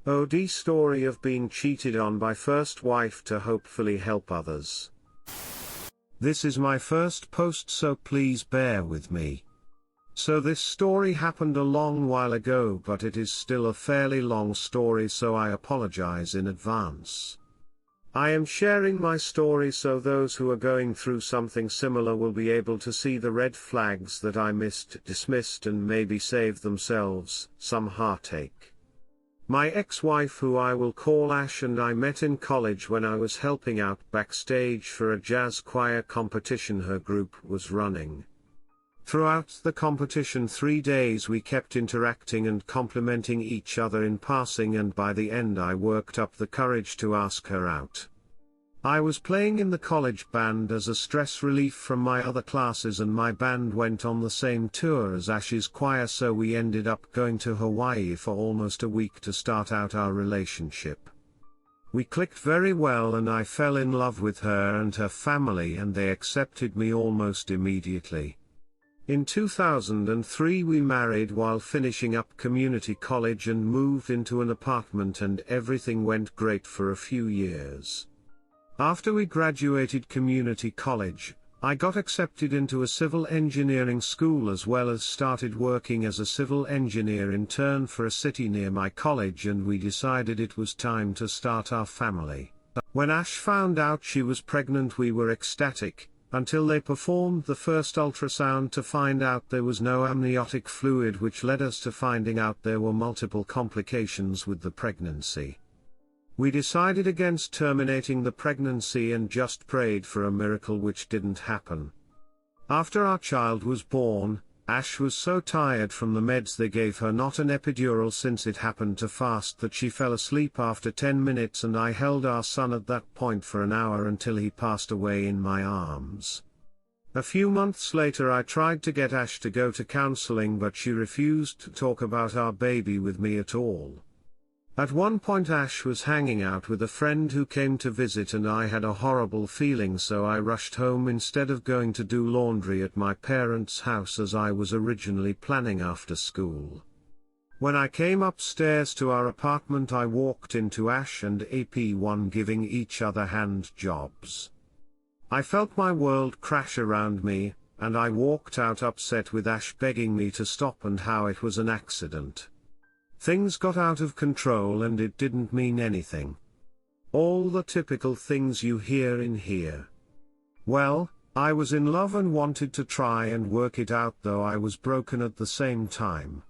OD story of being cheated on by first wife to hopefully help others. This is my first post, so please bear with me. So this story happened a long while ago, but it is still a fairly long story, so I apologize in advance. I am sharing my story so those who are going through something similar will be able to see the red flags that I missed, dismissed, and maybe save themselves some heartache. My ex-wife, who I will call Ash, and I met in college when I was helping out backstage for a jazz choir competition her group was running. Throughout the competition 3 days we kept interacting and complimenting each other in passing, and by the end I worked up the courage to ask her out. I was playing in the college band as a stress relief from my other classes, and my band went on the same tour as Ash's choir, so we ended up going to Hawaii for almost a week to start out our relationship. We clicked very well and I fell in love with her and her family, and they accepted me almost immediately. In 2003 we married while finishing up community college and moved into an apartment, and everything went great for a few years. After we graduated community college, I got accepted into a civil engineering school as well as started working as a civil engineer intern for a city near my college, and we decided it was time to start our family. When Ash found out she was pregnant, we were ecstatic, until they performed the first ultrasound to find out there was no amniotic fluid, which led us to finding out there were multiple complications with the pregnancy. We decided against terminating the pregnancy and just prayed for a miracle, which didn't happen. After our child was born, Ash was so tired from the meds they gave her, not an epidural since it happened too fast, that she fell asleep after 10 minutes, and I held our son at that point for an hour until he passed away in my arms. A few months later I tried to get Ash to go to counseling, but she refused to talk about our baby with me at all. At one point Ash was hanging out with a friend who came to visit, and I had a horrible feeling, so I rushed home instead of going to do laundry at my parents' house as I was originally planning after school. When I came upstairs to our apartment, I walked into Ash and AP1 giving each other hand jobs. I felt my world crash around me, and I walked out upset with Ash begging me to stop and how it was an accident. Things got out of control and it didn't mean anything. All the typical things you hear in here. Well, I was in love and wanted to try and work it out, though I was broken at the same time.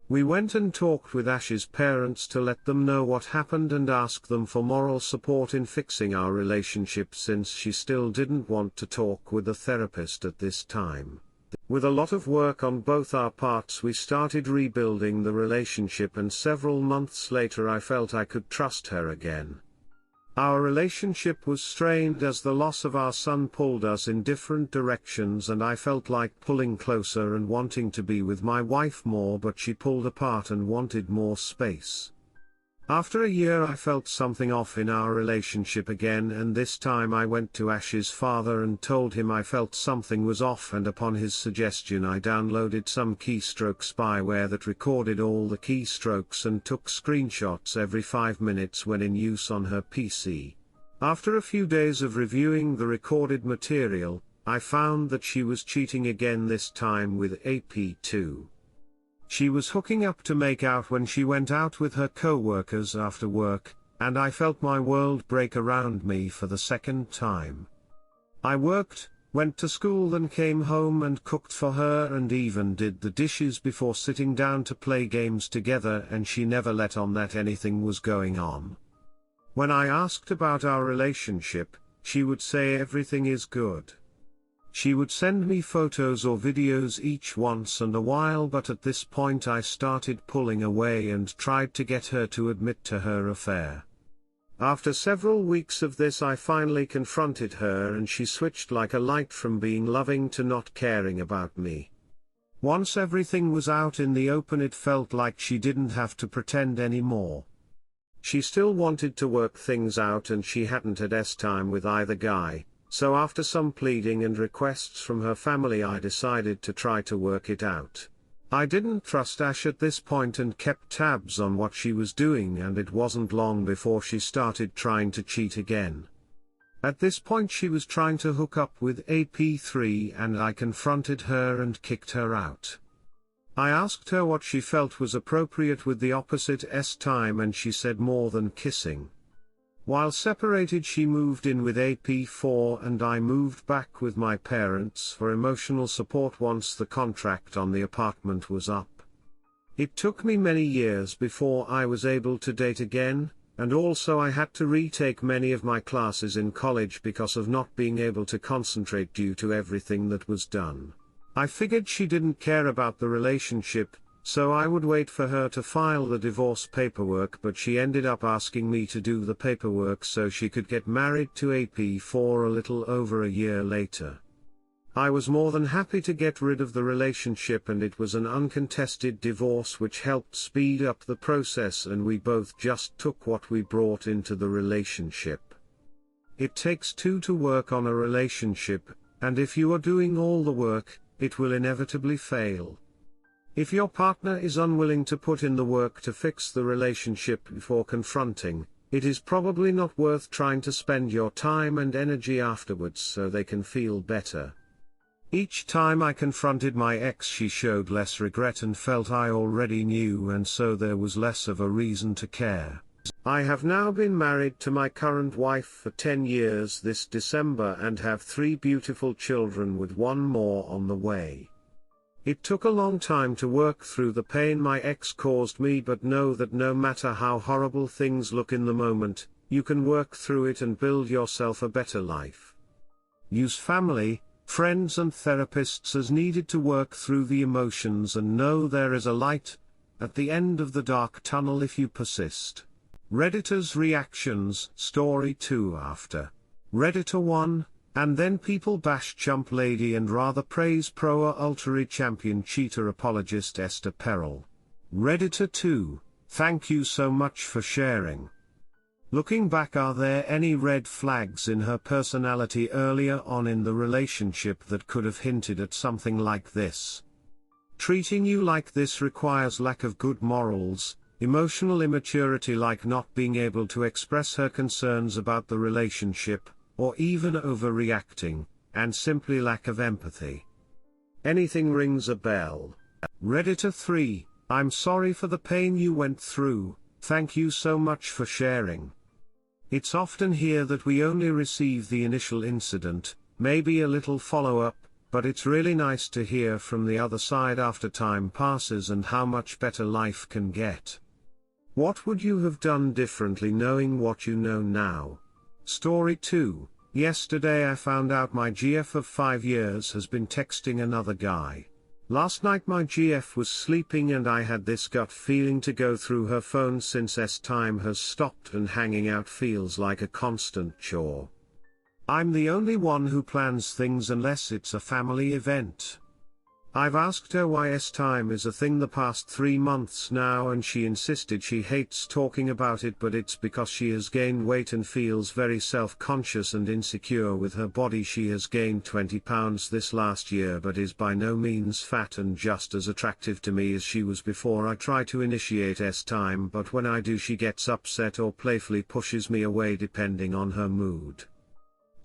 We went and talked with Ash's parents to let them know what happened and ask them for moral support in fixing our relationship, since she still didn't want to talk with a therapist at this time. With a lot of work on both our parts, we started rebuilding the relationship, and several months later I felt I could trust her again. Our relationship was strained as the loss of our son pulled us in different directions, and I felt like pulling closer and wanting to be with my wife more, but she pulled apart and wanted more space. After a year I felt something off in our relationship again, and this time I went to Ash's father and told him I felt something was off, and upon his suggestion I downloaded some keystroke spyware that recorded all the keystrokes and took screenshots every 5 minutes when in use on her PC. After a few days of reviewing the recorded material, I found that she was cheating again, this time with AP2. She was hooking up to make out when she went out with her co-workers after work, and I felt my world break around me for the second time. I worked, went to school, then came home and cooked for her and even did the dishes before sitting down to play games together, and she never let on that anything was going on. When I asked about our relationship, she would say everything is good. She would send me photos or videos each once in a while, but at this point I started pulling away and tried to get her to admit to her affair. After several weeks of this I finally confronted her, and she switched like a light from being loving to not caring about me. Once everything was out in the open, it felt like she didn't have to pretend anymore. She still wanted to work things out, and she hadn't had time with either guy. So after some pleading and requests from her family, I decided to try to work it out. I didn't trust Ash at this point and kept tabs on what she was doing, and it wasn't long before she started trying to cheat again. At this point she was trying to hook up with AP3 and I confronted her and kicked her out. I asked her what she felt was appropriate with the opposite time and she said more than kissing. While separated she moved in with AP4 and I moved back with my parents for emotional support once the contract on the apartment was up. It took me many years before I was able to date again, and also I had to retake many of my classes in college because of not being able to concentrate due to everything that was done. I figured she didn't care about the relationship, so I would wait for her to file the divorce paperwork, but she ended up asking me to do the paperwork so she could get married to AP4 a little over a year later. I was more than happy to get rid of the relationship, and it was an uncontested divorce which helped speed up the process, and we both just took what we brought into the relationship. It takes two to work on a relationship, and if you are doing all the work, it will inevitably fail. If your partner is unwilling to put in the work to fix the relationship before confronting, it is probably not worth trying to spend your time and energy afterwards so they can feel better. Each time I confronted my ex she showed less regret and felt I already knew, and so there was less of a reason to care. I have now been married to my current wife for 10 years this December and have 3 beautiful children with 1 more on the way. It took a long time to work through the pain my ex caused me, but know that no matter how horrible things look in the moment, you can work through it and build yourself a better life. Use family, friends and therapists as needed to work through the emotions, and know there is a light at the end of the dark tunnel if you persist. Redditor's reactions. Story 2. After Redditor 1, and then people bash chump lady and rather praise pro ultra champion cheater apologist Esther Perel. Redditor 2, thank you so much for sharing. Looking back, are there any red flags in her personality earlier on in the relationship that could have hinted at something like this? Treating you like this requires lack of good morals, emotional immaturity like not being able to express her concerns about the relationship, or even overreacting, and simply lack of empathy. Anything rings a bell? Redditor 3, I'm sorry for the pain you went through, thank you so much for sharing. It's often here that we only receive the initial incident, maybe a little follow-up, but it's really nice to hear from the other side after time passes and how much better life can get. What would you have done differently knowing what you know now? Story 2, yesterday I found out my GF of 5 years has been texting another guy. Last night my GF was sleeping and I had this gut feeling to go through her phone since time has stopped and hanging out feels like a constant chore. I'm the only one who plans things unless it's a family event. I've asked her why time is a thing the past 3 months now, and she insisted she hates talking about it, but it's because she has gained weight and feels very self-conscious and insecure with her body. She has gained 20 pounds this last year but is by no means fat and just as attractive to me as she was before. I try to initiate time, but when I do she gets upset or playfully pushes me away depending on her mood.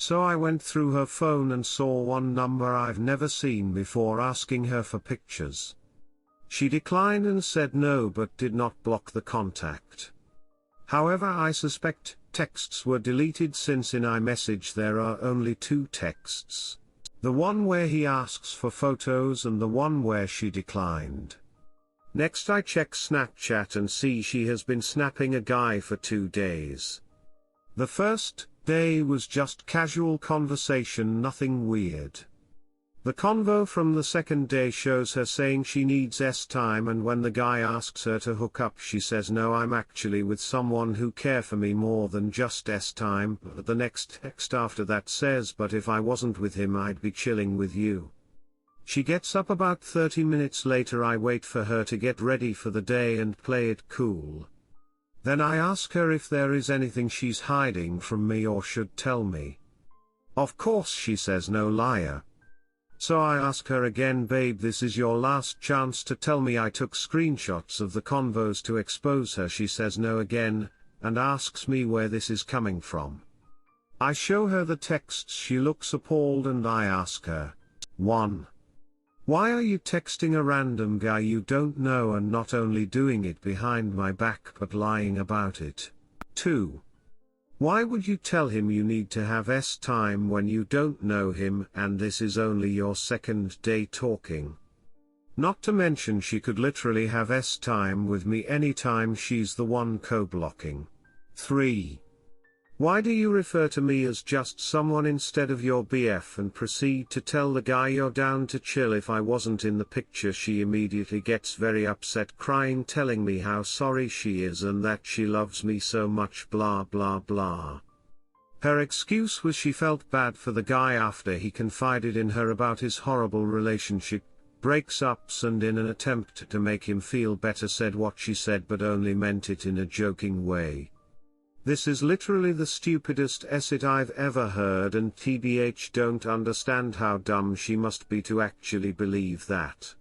So I went through her phone and saw one number I've never seen before asking her for pictures. She declined and said no but did not block the contact. However, I suspect texts were deleted since in iMessage there are only 2 texts. The one where he asks for photos and the one where she declined. Next I check Snapchat and see she has been snapping a guy for 2 days. The first day was just casual conversation, nothing weird. The convo from the second day shows her saying she needs time, and when the guy asks her to hook up she says no, I'm actually with someone who care for me more than just time, but the next text after that says but if I wasn't with him I'd be chilling with you. She gets up about 30 minutes later. I wait for her to get ready for the day and play it cool. Then I ask her if there is anything she's hiding from me or should tell me. Of course she says no, liar. So I ask her again, babe, this is your last chance to tell me I took screenshots of the convos to expose her. She says no again, and asks me where this is coming from. I show her the texts. She looks appalled and I ask her, 1. Why are you texting a random guy you don't know and not only doing it behind my back but lying about it? 2. Why would you tell him you need to have time when you don't know him and this is only your second day talking? Not to mention she could literally have time with me anytime she's the one co-blocking. 3. Why do you refer to me as just someone instead of your BF and proceed to tell the guy you're down to chill if I wasn't in the picture? She immediately gets very upset, crying, telling me how sorry she is and that she loves me so much, blah blah blah. Her excuse was she felt bad for the guy after he confided in her about his horrible relationship, breakups, and in an attempt to make him feel better said what she said but only meant it in a joking way. This is literally the stupidest shit I've ever heard, and TBH don't understand how dumb she must be to actually believe that.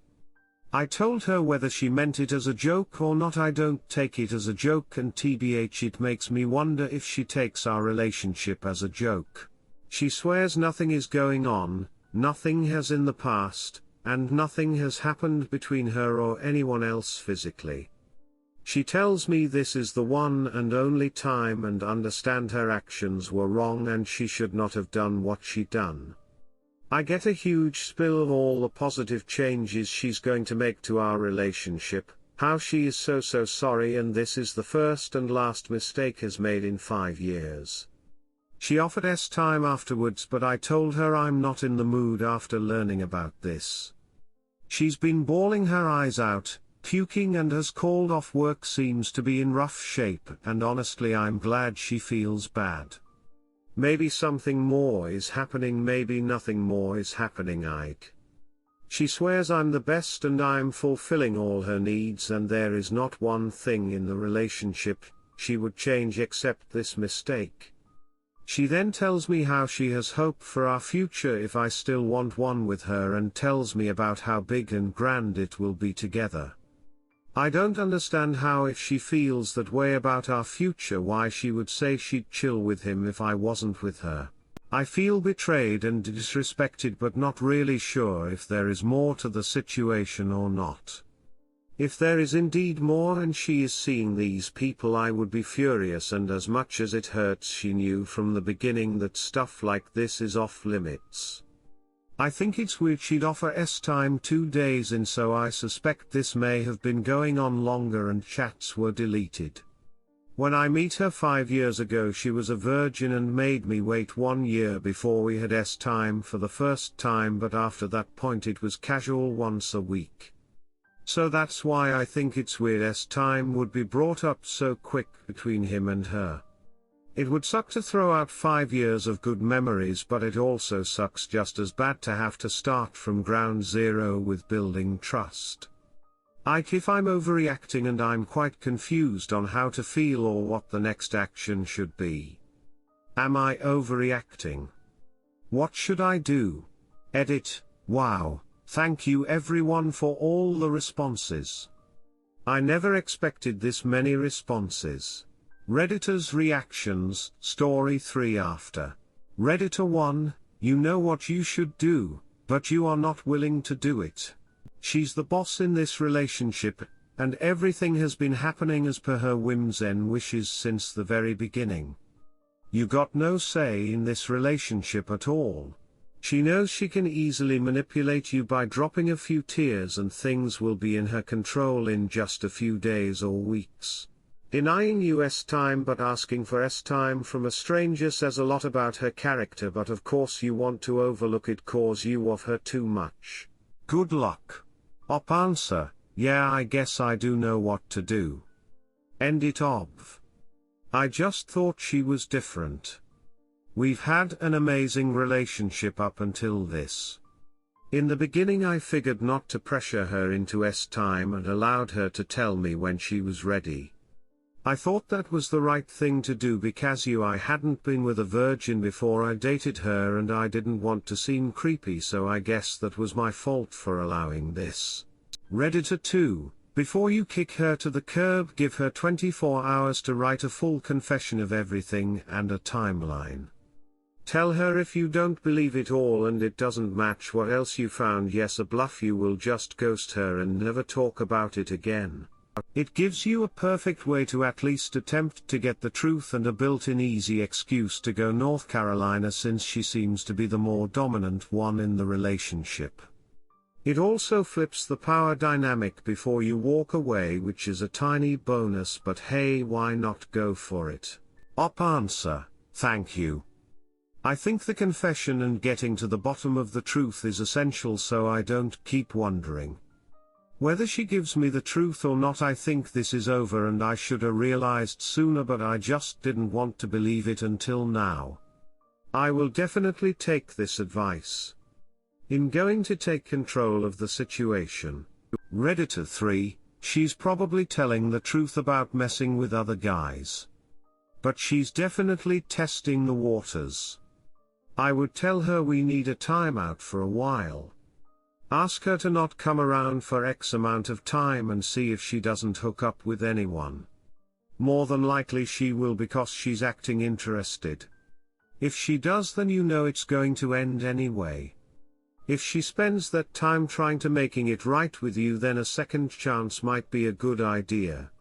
I told her whether she meant it as a joke or not. I don't take it as a joke, and TBH it makes me wonder if she takes our relationship as a joke. She swears nothing is going on, nothing has in the past, and nothing has happened between her or anyone else physically. She tells me this is the one and only time and understand her actions were wrong and she should not have done what she done. I get a huge spill of all the positive changes she's going to make to our relationship, how she is so sorry and this is the first and last mistake has made in 5 years. She offered time afterwards but I told her I'm not in the mood after learning about this. She's been bawling her eyes out, puking, and has called off work, seems to be in rough shape, and honestly I'm glad she feels bad. Maybe something more is happening, maybe nothing more is happening. She swears I'm the best and I'm fulfilling all her needs and there is not one thing in the relationship she would change except this mistake. She then tells me how she has hope for our future if I still want one with her and tells me about how big and grand it will be together. I don't understand how, if she feels that way about our future, why she would say she'd chill with him if I wasn't with her. I feel betrayed and disrespected but not really sure if there is more to the situation or not. If there is indeed more and she is seeing these people, I would be furious, and as much as it hurts, she knew from the beginning that stuff like this is off limits. I think it's weird she'd offer time 2 days in, so I suspect this may have been going on longer and chats were deleted. When I met her 5 years ago she was a virgin and made me wait 1 year before we had time for the first time, but after that point it was casual once a week. So that's why I think it's weird time would be brought up so quick between him and her. It would suck to throw out 5 years of good memories, but it also sucks just as bad to have to start from ground zero with building trust. If I'm overreacting and I'm quite confused on how to feel or what the next action should be. Am I overreacting? What should I do? Edit. Wow, thank you everyone for all the responses. I never expected this many responses. Redditors reactions, story 3 after. Redditor 1, you know what you should do, but you are not willing to do it. She's the boss in this relationship, and everything has been happening as per her whims and wishes since the very beginning. You got no say in this relationship at all. She knows she can easily manipulate you by dropping a few tears and things will be in her control in just a few days or weeks. Denying you time but asking for time from a stranger says a lot about her character, but of course you want to overlook it cause you of her too much. Good luck. Op answer, yeah, I guess I do know what to do. End it of. I just thought she was different. We've had an amazing relationship up until this. In the beginning I figured not to pressure her into time and allowed her to tell me when she was ready. I thought that was the right thing to do because I hadn't been with a virgin before I dated her and I didn't want to seem creepy, so I guess that was my fault for allowing this. Redditor 2, before you kick her to the curb, give her 24 hours to write a full confession of everything and a timeline. Tell her if you don't believe it all and it doesn't match what else you found, yes, a bluff, you will just ghost her and never talk about it again. It gives you a perfect way to at least attempt to get the truth and a built-in easy excuse to go North Carolina, since she seems to be the more dominant one in the relationship. It also flips the power dynamic before you walk away, which is a tiny bonus, but hey, why not go for it? Answer, thank you. I think the confession and getting to the bottom of the truth is essential, so I don't keep wondering whether she gives me the truth or not. I think this is over and I should have realized sooner, but I just didn't want to believe it until now. I will definitely take this advice. I'm going to take control of the situation. Redditor 3, she's probably telling the truth about messing with other guys, but she's definitely testing the waters. I would tell her we need a timeout for a while. Ask her to not come around for X amount of time and see if she doesn't hook up with anyone. More than likely she will, because she's acting interested. If she does, then you know it's going to end anyway. If she spends that time trying to making it right with you, then a second chance might be a good idea.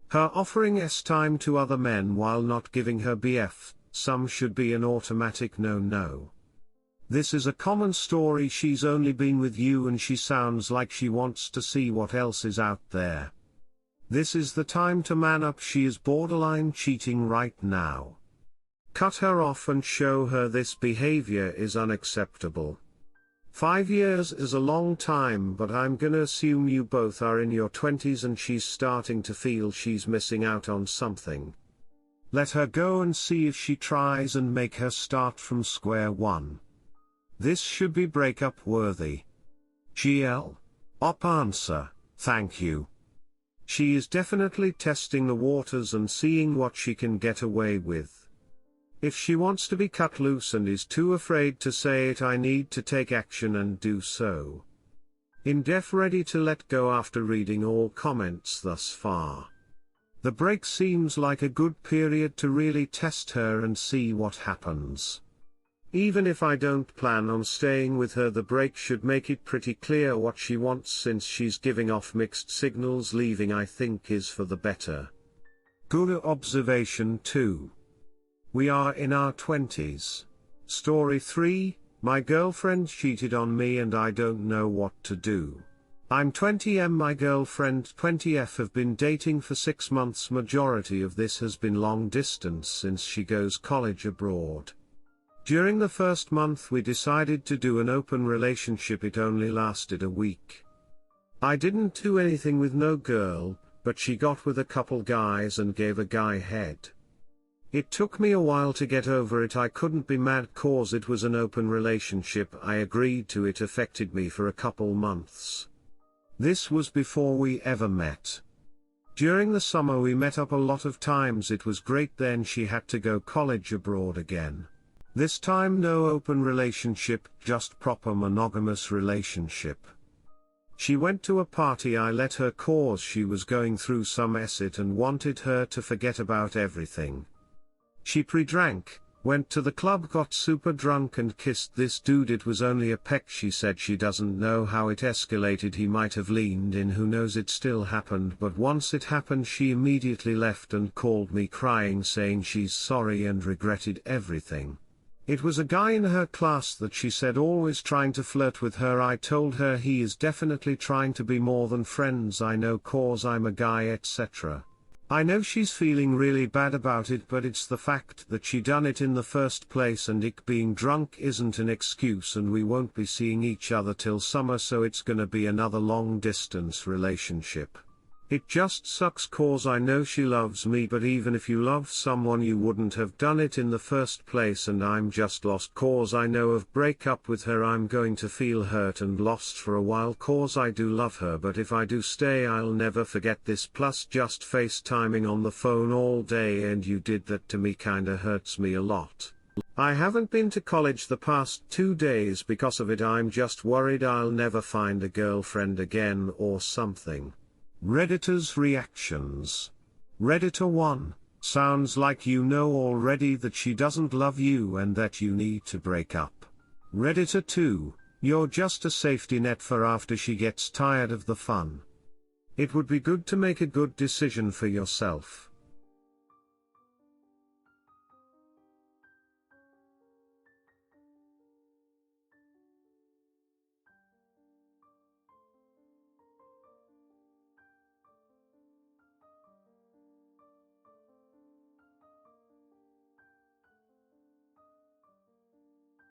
Her offering time to other men while not giving her BF some should be an automatic no-no. This is a common story. She's only been with you and she sounds like she wants to see what else is out there. This is the time to man up. She is borderline cheating right now. Cut her off and show her this behavior is unacceptable. 5 years is a long time, but I'm gonna assume you both are in your 20s and she's starting to feel she's missing out on something. Let her go and see if she tries and make her start from square one. This should be breakup worthy. GL. Answer, thank you. She is definitely testing the waters and seeing what she can get away with. If she wants to be cut loose and is too afraid to say it, I need to take action and do so. Indef ready to let go after reading all comments thus far. The break seems like a good period to really test her and see what happens. Even if I don't plan on staying with her, the break should make it pretty clear what she wants, since she's giving off mixed signals. Leaving, I think, is for the better. Good observation 2. We are in our 20s. Story 3, my girlfriend cheated on me and I don't know what to do. I'm 20 my girlfriend 20 have been dating for 6 months. Majority of this has been long distance since she goes college abroad. During the first month we decided to do an open relationship. It only lasted a week. I didn't do anything with no girl, but she got with a couple guys and gave a guy head. It took me a while to get over it. I couldn't be mad cause it was an open relationship. I agreed to it. Affected me for a couple months. This was before we ever met. During the summer we met up a lot of times. It was great. Then she had to go college abroad again. This time no open relationship, just proper monogamous relationship. She went to a party. I let her cause she was going through some acid and wanted her to forget about everything. She pre-drank, went to the club, got super drunk and kissed this dude. It was only a peck. She said she doesn't know how it escalated. He might have leaned in, who knows. It still happened, but once it happened she immediately left and called me crying, saying she's sorry and regretted everything. It was a guy in her class that she said always trying to flirt with her. I told her he is definitely trying to be more than friends. I know cause I'm a guy, etc. I know she's feeling really bad about it, but it's the fact that she done it in the first place, and ik being drunk isn't an excuse, and we won't be seeing each other till summer, so it's gonna be another long distance relationship. It just sucks cause I know she loves me, but even if you love someone you wouldn't have done it in the first place, and I'm just lost cause I know of break up with her I'm going to feel hurt and lost for a while cause I do love her, but if I do stay I'll never forget this, plus just FaceTiming on the phone all day and you did that to me kinda hurts me a lot. I haven't been to college the past 2 days because of it, I'm just worried I'll never find a girlfriend again or something. Redditors' reactions. Redditor 1, sounds like you know already that she doesn't love you and that you need to break up. Redditor 2, you're just a safety net for after she gets tired of the fun. It would be good to make a good decision for yourself.